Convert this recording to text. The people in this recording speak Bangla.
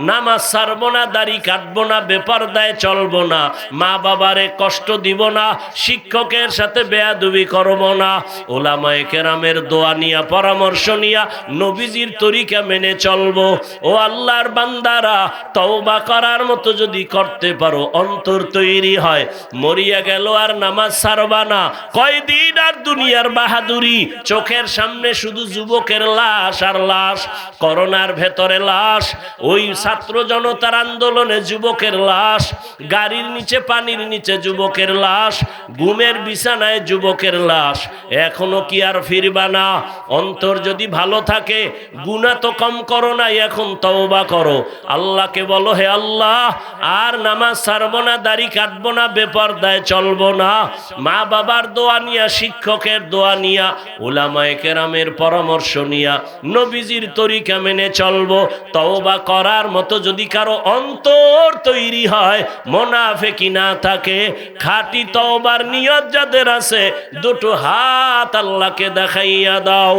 নামাজ ছাড়বো না, দাড়ি কাটবো না, বেপরদায় চলবো না, মা বাবারে কষ্ট দিব না, শিক্ষকের সাথে বেয়াদবি করব না, ওলামায়ে কেরামের দোয়া নিয়া পরামর্শ নিয়া নবীজির তরিকা মেনে চলবো। ও আল্লাহর বান্দারা, তওবা করার মতো যদি করতে পারো, অন্তর তৈরি হয়, মরিয়া গেল আর নামাজ ছাড়বা না। কয়দিন আর দুনিয়ার বাহাদুরি? চোখের সামনে শুধু যুবকের লাশ আর লাশ, করোনার ভেতরে লাশ, ওই ছাত্র জনতার আন্দোলনে যুবকের লাশ, গাড়ির নিচে পানির নিচে যুবকের লাশ, ঘুমের বিছানায় যুবকের লাশ। এখনো কি আর ফিরবা না? অন্তর যদি ভালো থাকে, গুনাহ তো কম করো না, এখন তওবা করো। আল্লাহকে বলো, হে আল্লাহ, আর নামাজ ছাড়বো না, দাড়ি কাটবো না, বেপরদায় চলবো না। মা বাবার দোয়া নিয়া, শিক্ষকের দোয়া নিয়া, উলামায়ে কেরামের পরামর্শ নিয়া নবীজির তরিকা মেনে চলবো। তওবা করার মতো যদি কারো অন্তর তৈরি হয়, মুনাফিকি না থাকে, খাঁটি তওবার নিয়ত যাদের আছে, দুটো হাত আল্লাহকে দেখাইয়া দাও।